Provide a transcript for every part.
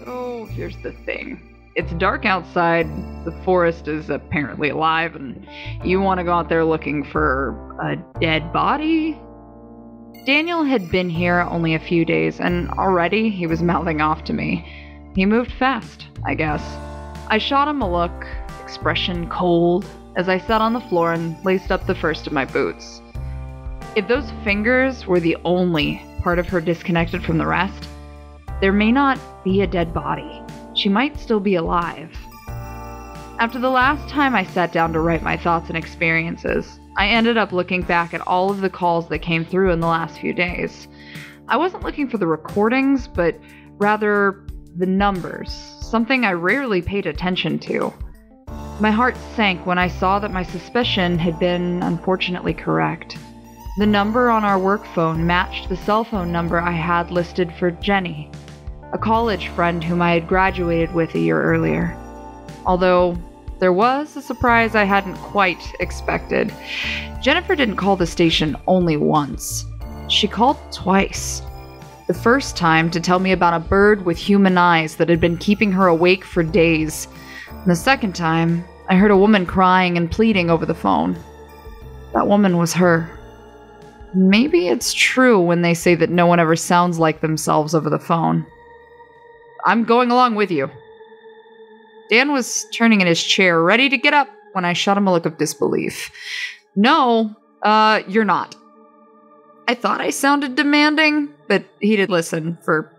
So here's the thing. It's dark outside, the forest is apparently alive, and you want to go out there looking for a dead body? Daniel had been here only a few days, and already he was mouthing off to me. He moved fast, I guess. I shot him a look, expression cold, as I sat on the floor and laced up the first of my boots. If those fingers were the only part of her disconnected from the rest, there may not be a dead body. She might still be alive. After the last time I sat down to write my thoughts and experiences, I ended up looking back at all of the calls that came through in the last few days. I wasn't looking for the recordings, but rather the numbers, something I rarely paid attention to. My heart sank when I saw that my suspicion had been unfortunately correct. The number on our work phone matched the cell phone number I had listed for Jenny, a college friend whom I had graduated with a year earlier. Although there was a surprise I hadn't quite expected. Jennifer didn't call the station only once. She called twice. The first time to tell me about a bird with human eyes that had been keeping her awake for days. And the second time, I heard a woman crying and pleading over the phone. That woman was her. Maybe it's true when they say that no one ever sounds like themselves over the phone. I'm going along with you. Dan was turning in his chair, ready to get up, when I shot him a look of disbelief. No, you're not. I thought I sounded demanding, but he didn't listen for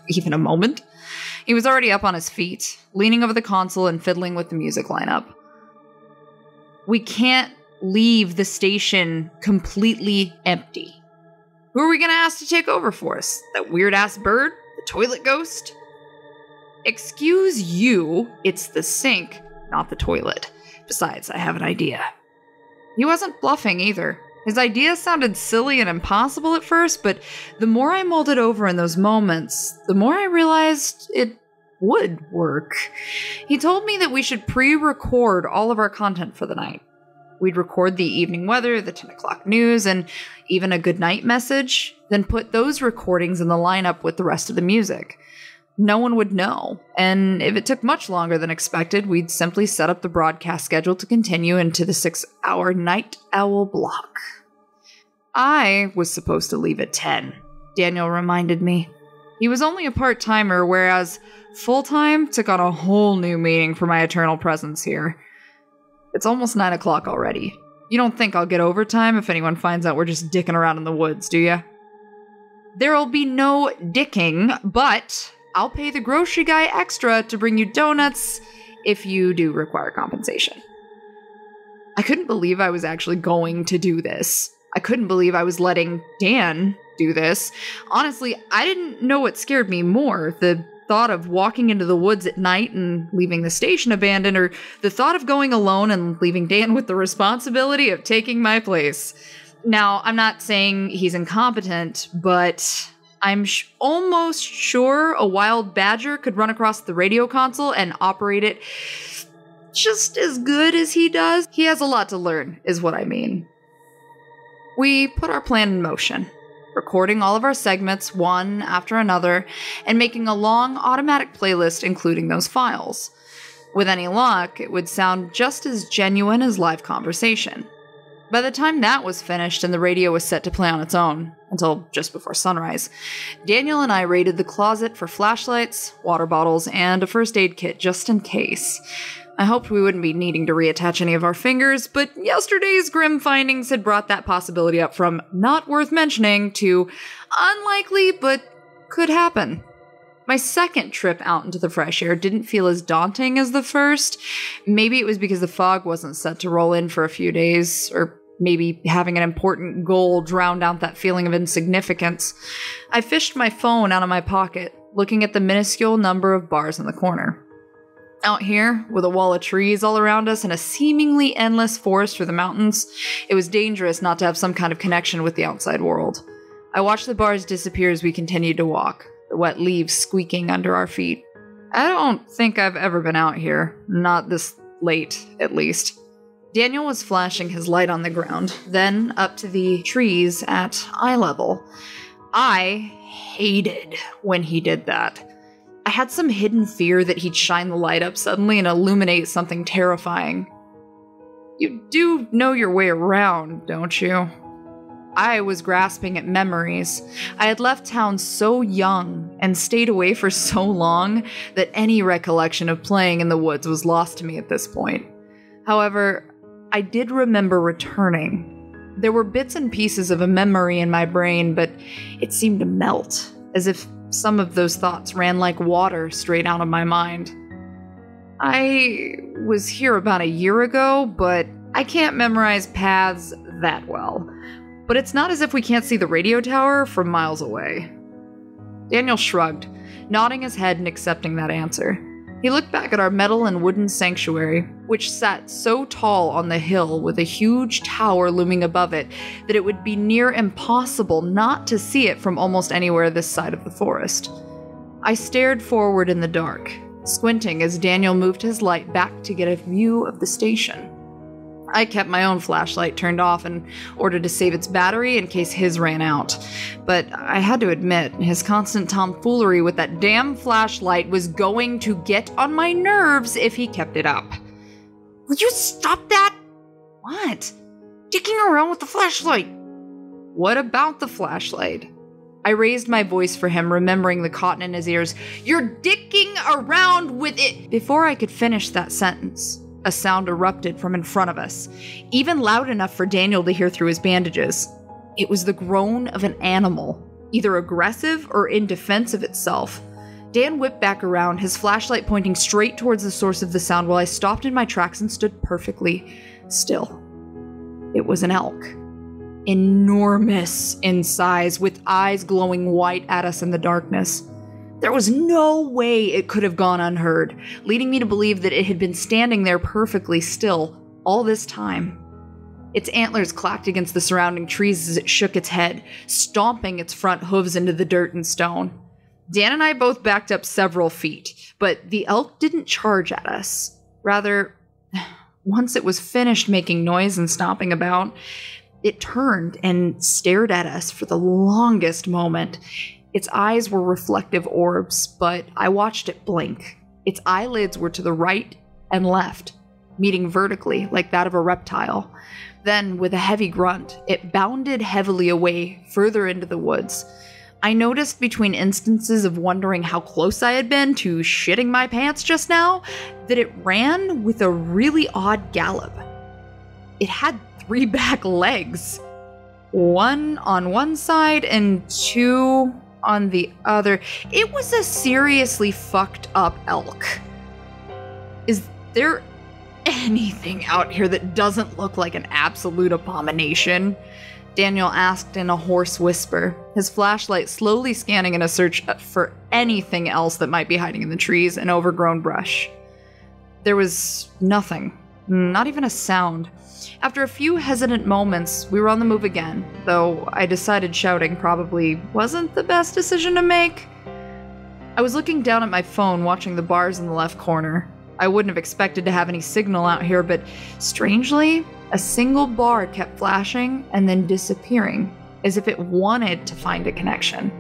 even a moment. He was already up on his feet, leaning over the console and fiddling with the music lineup. We can't leave the station completely empty. Who are we going to ask to take over for us? That weird-ass bird? The toilet ghost? Excuse you, it's the sink, not the toilet. Besides, I have an idea. He wasn't bluffing either. His idea sounded silly and impossible at first, but the more I mulled it over in those moments, the more I realized it would work. He told me that we should pre-record all of our content for the night. We'd record the evening weather, the 10 o'clock news, and even a goodnight message, then put those recordings in the lineup with the rest of the music. No one would know, and if it took much longer than expected, we'd simply set up the broadcast schedule to continue into the 6-hour night owl block. I was supposed to leave at 10, Daniel reminded me. He was only a part-timer, whereas full-time took on a whole new meaning for my eternal presence here. It's almost 9 o'clock already. You don't think I'll get overtime if anyone finds out we're just dicking around in the woods, do ya? There'll be no dicking, but I'll pay the grocery guy extra to bring you donuts if you do require compensation. I couldn't believe I was actually going to do this. I couldn't believe I was letting Dan do this. Honestly, I didn't know what scared me more, the thought of walking into the woods at night and leaving the station abandoned, or the thought of going alone and leaving Dan with the responsibility of taking my place. Now, I'm not saying he's incompetent, but I'm almost sure a wild badger could run across the radio console and operate it just as good as he does. He has a lot to learn, is what I mean. We put our plan in motion, recording all of our segments one after another and making a long automatic playlist including those files. With any luck, it would sound just as genuine as live conversation. By the time that was finished and the radio was set to play on its own, until just before sunrise, Daniel and I raided the closet for flashlights, water bottles, and a first aid kit just in case. I hoped we wouldn't be needing to reattach any of our fingers, but yesterday's grim findings had brought that possibility up from not worth mentioning to unlikely but could happen. My second trip out into the fresh air didn't feel as daunting as the first. Maybe it was because the fog wasn't set to roll in for a few days, or maybe having an important goal drowned out that feeling of insignificance. I fished my phone out of my pocket, looking at the minuscule number of bars in the corner. Out here, with a wall of trees all around us and a seemingly endless forest through the mountains, it was dangerous not to have some kind of connection with the outside world. I watched the bars disappear as we continued to walk, the wet leaves squeaking under our feet. I don't think I've ever been out here, not this late, at least. Daniel was flashing his light on the ground, then up to the trees at eye level. I hated when he did that. I had some hidden fear that he'd shine the light up suddenly and illuminate something terrifying. You do know your way around, don't you? I was grasping at memories. I had left town so young and stayed away for so long that any recollection of playing in the woods was lost to me at this point. However, I did remember returning. There were bits and pieces of a memory in my brain, but it seemed to melt, as if some of those thoughts ran like water straight out of my mind. I was here about a year ago, but I can't memorize paths that well. But it's not as if we can't see the radio tower from miles away. Daniel shrugged, nodding his head and accepting that answer. He looked back at our metal and wooden sanctuary, which sat so tall on the hill with a huge tower looming above it that it would be near impossible not to see it from almost anywhere this side of the forest. I stared forward in the dark, squinting as Daniel moved his light back to get a view of the station. I kept my own flashlight turned off in order to save its battery in case his ran out. But I had to admit, his constant tomfoolery with that damn flashlight was going to get on my nerves if he kept it up. Will you stop that? What? Dicking around with the flashlight. What about the flashlight? I raised my voice for him, remembering the cotton in his ears. You're dicking around with it! Before I could finish that sentence, a sound erupted from in front of us, even loud enough for Daniel to hear through his bandages. It was the groan of an animal, either aggressive or in defense of itself. Dan whipped back around, his flashlight pointing straight towards the source of the sound while I stopped in my tracks and stood perfectly still. It was an elk. Enormous in size, with eyes glowing white at us in the darkness. There was no way it could have gone unheard, leading me to believe that it had been standing there perfectly still all this time. Its antlers clacked against the surrounding trees as it shook its head, stomping its front hooves into the dirt and stone. Dan and I both backed up several feet, but the elk didn't charge at us. Rather, once it was finished making noise and stomping about, it turned and stared at us for the longest moment. Its eyes were reflective orbs, but I watched it blink. Its eyelids were to the right and left, meeting vertically like that of a reptile. Then, with a heavy grunt, it bounded heavily away, further into the woods. I noticed between instances of wondering how close I had been to shitting my pants just now, that it ran with a really odd gallop. It had 3 back legs. 1 on one side and 2 on the other. It was a seriously fucked up elk. Is there anything out here that doesn't look like an absolute abomination? Daniel asked in a hoarse whisper, his flashlight slowly scanning in a search for anything else that might be hiding in the trees and overgrown brush. There was nothing, not even a sound. After a few hesitant moments, we were on the move again, though I decided shouting probably wasn't the best decision to make. I was looking down at my phone, watching the bars in the left corner. I wouldn't have expected to have any signal out here, but strangely, a single bar kept flashing and then disappearing, as if it wanted to find a connection.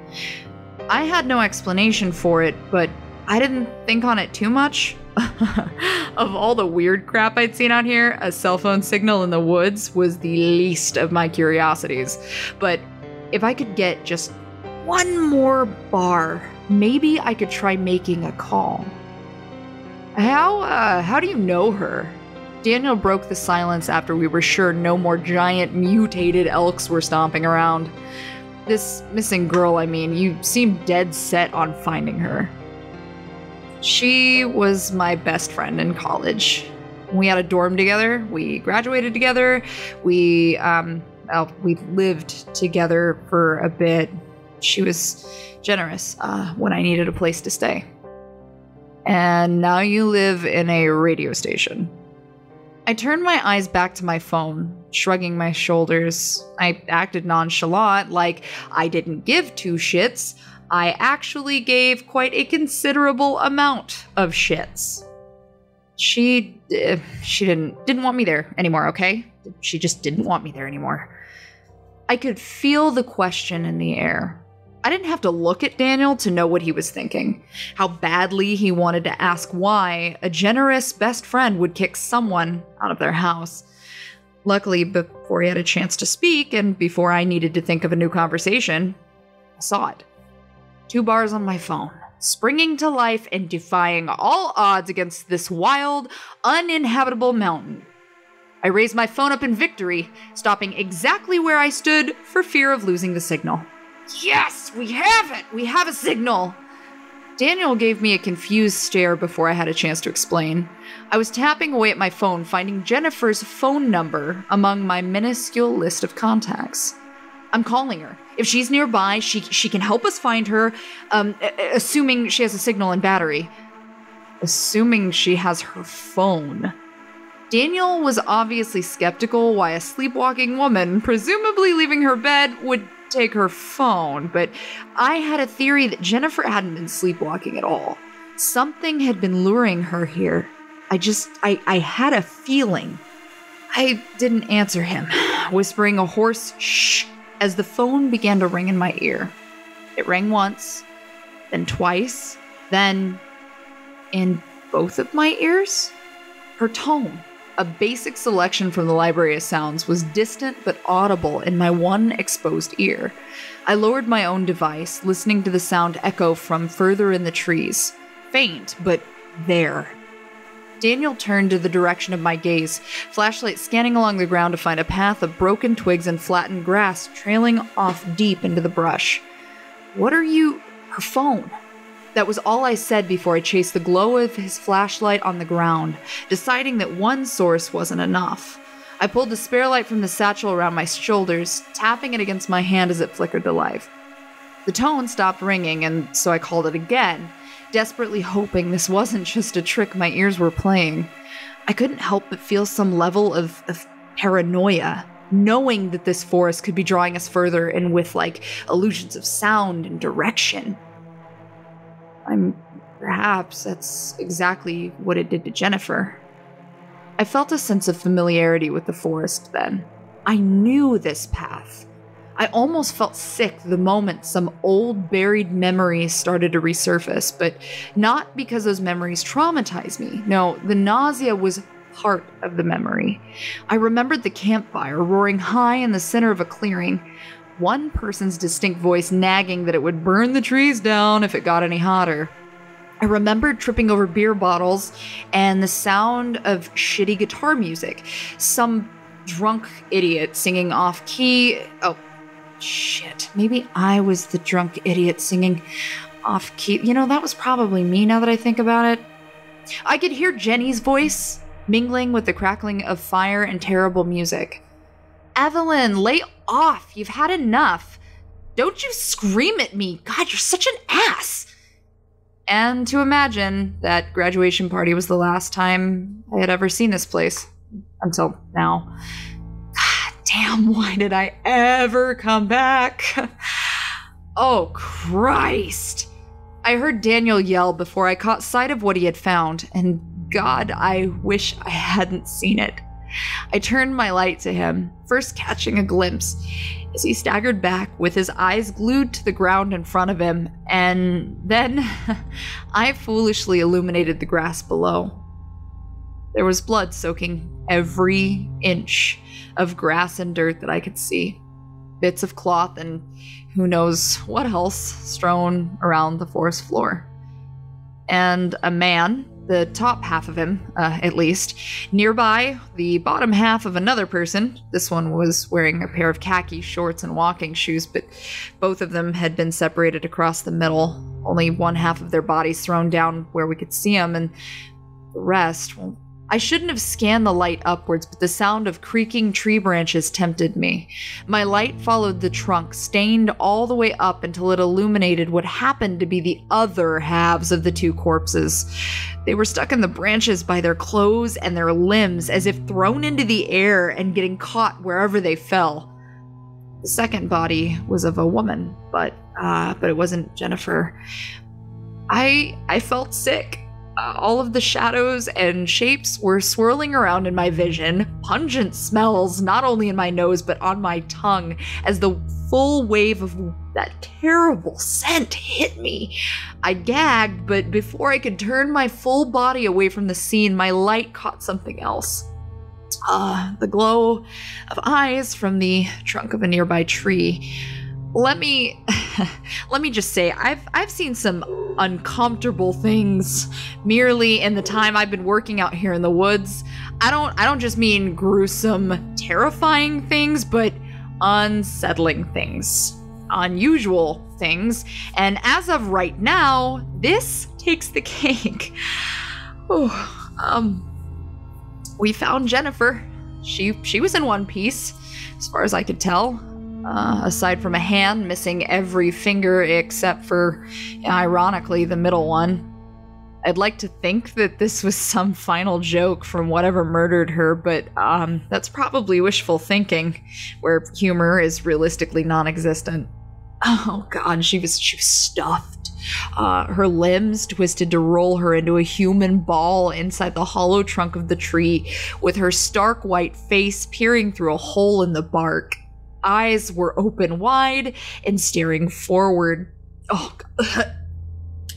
I had no explanation for it, but I didn't think on it too much. Of all the weird crap I'd seen out here, a cell phone signal in the woods was the least of my curiosities. But if I could get just one more bar, maybe I could try making a call. How do you know her? Daniel broke the silence after we were sure no more giant mutated elks were stomping around. This missing girl, you seemed dead set on finding her. She was my best friend in college. We had a dorm together. We graduated together. We lived together for a bit. She was generous when I needed a place to stay. And now you live in a radio station. I turned my eyes back to my phone, shrugging my shoulders. I acted nonchalant, like I didn't give 2 shits. I actually gave quite a considerable amount of shits. She didn't want me there anymore, okay? She just didn't want me there anymore. I could feel the question in the air. I didn't have to look at Daniel to know what he was thinking, how badly he wanted to ask why a generous best friend would kick someone out of their house. Luckily, before he had a chance to speak, and before I needed to think of a new conversation, I saw it. 2 bars on my phone, springing to life and defying all odds against this wild, uninhabitable mountain. I raised my phone up in victory, stopping exactly where I stood for fear of losing the signal. Yes, we have it! We have a signal! Daniel gave me a confused stare before I had a chance to explain. I was tapping away at my phone, finding Jennifer's phone number among my minuscule list of contacts. I'm calling her. If she's nearby, she can help us find her, assuming she has a signal and battery. Assuming she has her phone. Daniel was obviously skeptical why a sleepwalking woman, presumably leaving her bed, would take her phone, but I had a theory that Jennifer hadn't been sleepwalking at all. Something had been luring her here. I had a feeling. I didn't answer him, whispering a hoarse shh as the phone began to ring in my ear. It rang once, then twice, then in both of my ears. Her tone, a basic selection from the Library of Sounds, was distant but audible in my one exposed ear. I lowered my own device, listening to the sound echo from further in the trees. Faint, but there. Daniel turned to the direction of my gaze, flashlight scanning along the ground to find a path of broken twigs and flattened grass trailing off deep into the brush. What are you... Her phone. That was all I said before I chased the glow of his flashlight on the ground, deciding that one source wasn't enough. I pulled the spare light from the satchel around my shoulders, tapping it against my hand as it flickered to life. The tone stopped ringing, and so I called it again, desperately hoping this wasn't just a trick my ears were playing. I couldn't help but feel some level of paranoia, knowing that this forest could be drawing us further and with, illusions of sound and direction. Perhaps that's exactly what it did to Jennifer. I felt a sense of familiarity with the forest then. I knew this path. I almost felt sick the moment some old buried memories started to resurface, but not because those memories traumatized me. No, the nausea was part of the memory. I remembered the campfire roaring high in the center of a clearing, one person's distinct voice nagging that it would burn the trees down if it got any hotter. I remembered tripping over beer bottles and the sound of shitty guitar music. Some drunk idiot singing off-key. Oh, shit. Maybe I was the drunk idiot singing off-key. That was probably me now that I think about it. I could hear Jenny's voice mingling with the crackling of fire and terrible music. Evelyn, lay off. You've had enough. Don't you scream at me. God, you're such an ass. And to imagine that graduation party was the last time I had ever seen this place. Until now. God damn, why did I ever come back? Oh, Christ. I heard Daniel yell before I caught sight of what he had found, and God, I wish I hadn't seen it. I turned my light to him, first catching a glimpse as he staggered back with his eyes glued to the ground in front of him, and then I foolishly illuminated the grass below. There was blood soaking every inch of grass and dirt that I could see, bits of cloth and who knows what else strewn around the forest floor. And a man, the top half of him, at least. Nearby, the bottom half of another person. This one was wearing a pair of khaki shorts and walking shoes, but both of them had been separated across the middle. Only one half of their bodies thrown down where we could see them, and the rest, well, I shouldn't have scanned the light upwards, but the sound of creaking tree branches tempted me. My light followed the trunk, stained all the way up until it illuminated what happened to be the other halves of the two corpses. They were stuck in the branches by their clothes and their limbs, as if thrown into the air and getting caught wherever they fell. The second body was of a woman, but it wasn't Jennifer. I felt sick. All of the shadows and shapes were swirling around in my vision, pungent smells not only in my nose but on my tongue, as the full wave of that terrible scent hit me. I gagged, but before I could turn my full body away from the scene, my light caught something else. The glow of eyes from the trunk of a nearby tree. Let me just say, I've seen some uncomfortable things merely in the time I've been working out here in the woods. I don't just mean gruesome, terrifying things, but unsettling things, unusual things. And as of right now, this takes the cake. We found Jennifer. She was in one piece, as far as I could tell. Aside from a hand missing every finger except for, ironically, the middle one. I'd like to think that this was some final joke from whatever murdered her, but that's probably wishful thinking, where humor is realistically non-existent. Oh god, she was stuffed. Her limbs twisted to roll her into a human ball inside the hollow trunk of the tree, with her stark white face peering through a hole in the bark. Eyes were open wide and staring forward. Oh god.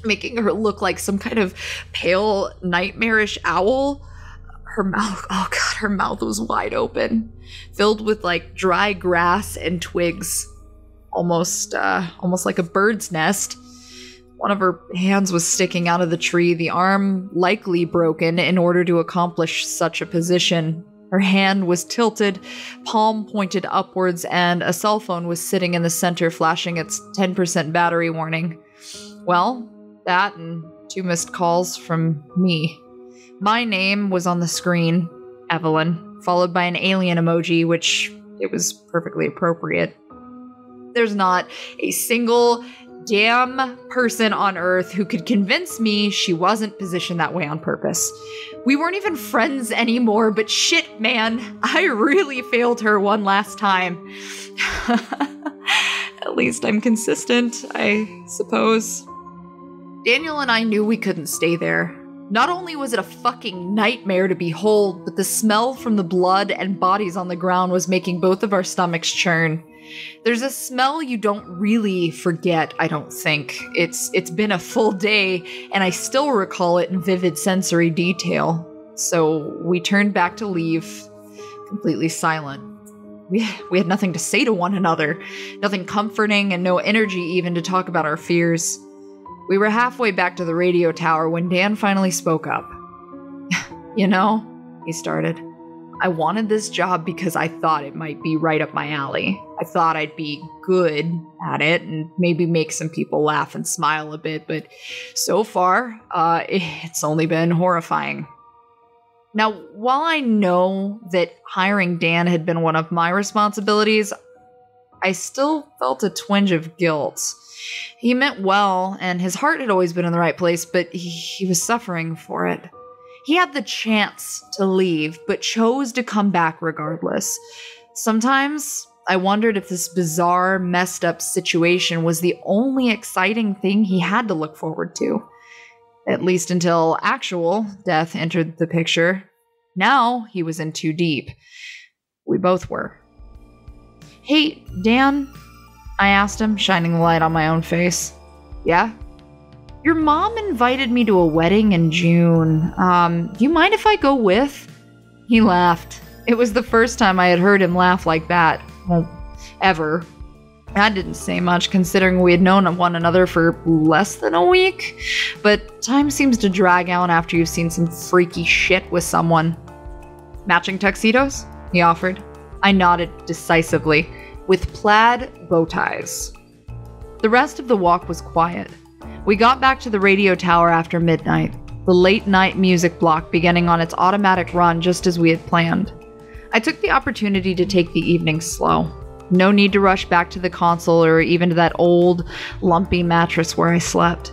Making her look like some kind of pale, nightmarish owl. Her mouth was wide open, filled with like dry grass and twigs, almost like a bird's nest. One of her hands was sticking out of the tree, the arm likely broken in order to accomplish such a position. Her hand was tilted, palm pointed upwards, and a cell phone was sitting in the center, flashing its 10% battery warning. Well, that and 2 missed calls from me. My name was on the screen, Evelyn, followed by an alien emoji, which it was perfectly appropriate. There's not a single damn person on Earth who could convince me she wasn't positioned that way on purpose. We weren't even friends anymore, but shit, man, I really failed her one last time. At least I'm consistent, I suppose. Daniel and I knew we couldn't stay there. Not only was it a fucking nightmare to behold, but the smell from the blood and bodies on the ground was making both of our stomachs churn. There's a smell you don't really forget, I don't think. It's been a full day, and I still recall it in vivid sensory detail. So we turned back to leave, completely silent. We had nothing to say to one another, nothing comforting, and no energy even to talk about our fears. We were halfway back to the radio tower when Dan finally spoke up. You know, he started, I wanted this job because I thought it might be right up my alley. I thought I'd be good at it and maybe make some people laugh and smile a bit, but so far, it's only been horrifying. Now, while I know that hiring Dan had been one of my responsibilities, I still felt a twinge of guilt. He meant well, and his heart had always been in the right place, but he was suffering for it. He had the chance to leave, but chose to come back regardless. Sometimes I wondered if this bizarre, messed up situation was the only exciting thing he had to look forward to. At least until actual death entered the picture. Now he was in too deep. We both were. Hey, Dan, I asked him, shining the light on my own face. Yeah? Your mom invited me to a wedding in June. Do you mind if I go with? He laughed. It was the first time I had heard him laugh like that. Well, ever. I didn't say much, considering we had known one another for less than a week. But time seems to drag out after you've seen some freaky shit with someone. Matching tuxedos? He offered. I nodded decisively, with plaid bow ties. The rest of the walk was quiet. We got back to the radio tower after midnight, the late-night music block beginning on its automatic run just as we had planned. I took the opportunity to take the evening slow. No need to rush back to the console or even to that old, lumpy mattress where I slept.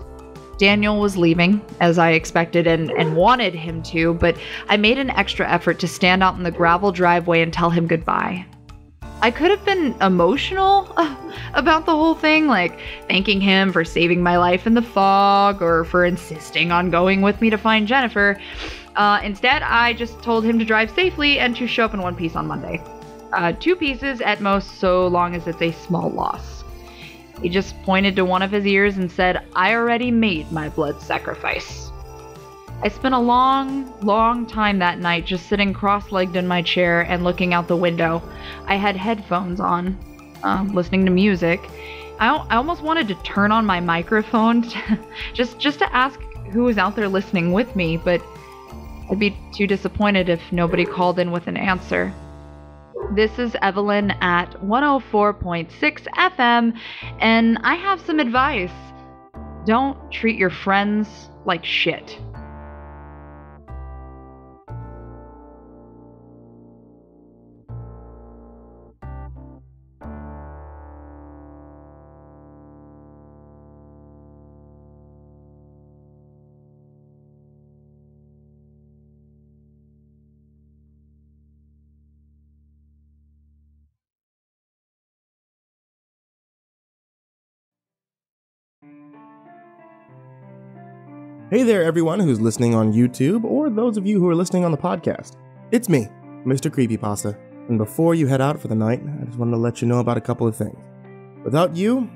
Daniel was leaving, as I expected and wanted him to, but I made an extra effort to stand out in the gravel driveway and tell him goodbye. I could have been emotional about the whole thing, like thanking him for saving my life in the fog or for insisting on going with me to find Jennifer. Instead, I just told him to drive safely and to show up in one piece on Monday. 2 pieces at most, so long as it's a small loss. He just pointed to one of his ears and said, "I already made my blood sacrifice." I spent a long time that night just sitting cross-legged in my chair and looking out the window. I had headphones on, listening to music. I almost wanted to turn on my microphone just to ask who was out there listening with me, but I'd be too disappointed if nobody called in with an answer. This is Evelyn at 104.6 FM, and I have some advice. Don't treat your friends like shit. Hey there, everyone who's listening on YouTube, or those of you who are listening on the podcast. It's me, MrCreepyPasta, and before you head out for the night, I just wanted to let you know about a couple of things. Without you,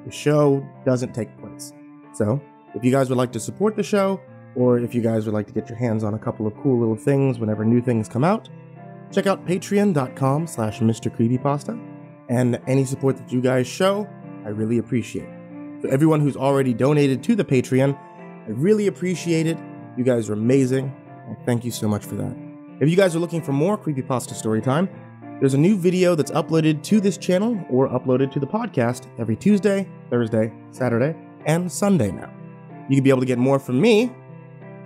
the show doesn't take place. So, if you guys would like to support the show, or if you guys would like to get your hands on a couple of cool little things whenever new things come out, check out patreon.com/MrCreepyPasta, and any support that you guys show, I really appreciate. So everyone who's already donated to the Patreon, I really appreciate it. You guys are amazing. And thank you so much for that. If you guys are looking for more Creepypasta Storytime, there's a new video that's uploaded to this channel or uploaded to the podcast every Tuesday, Thursday, Saturday, and Sunday now. You can be able to get more from me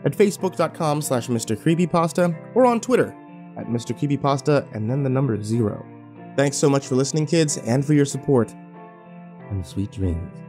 at facebook.com/MrCreepyPasta or on Twitter at MrCreepyPasta and then the number 0. Thanks so much for listening, kids, and for your support. And sweet dreams.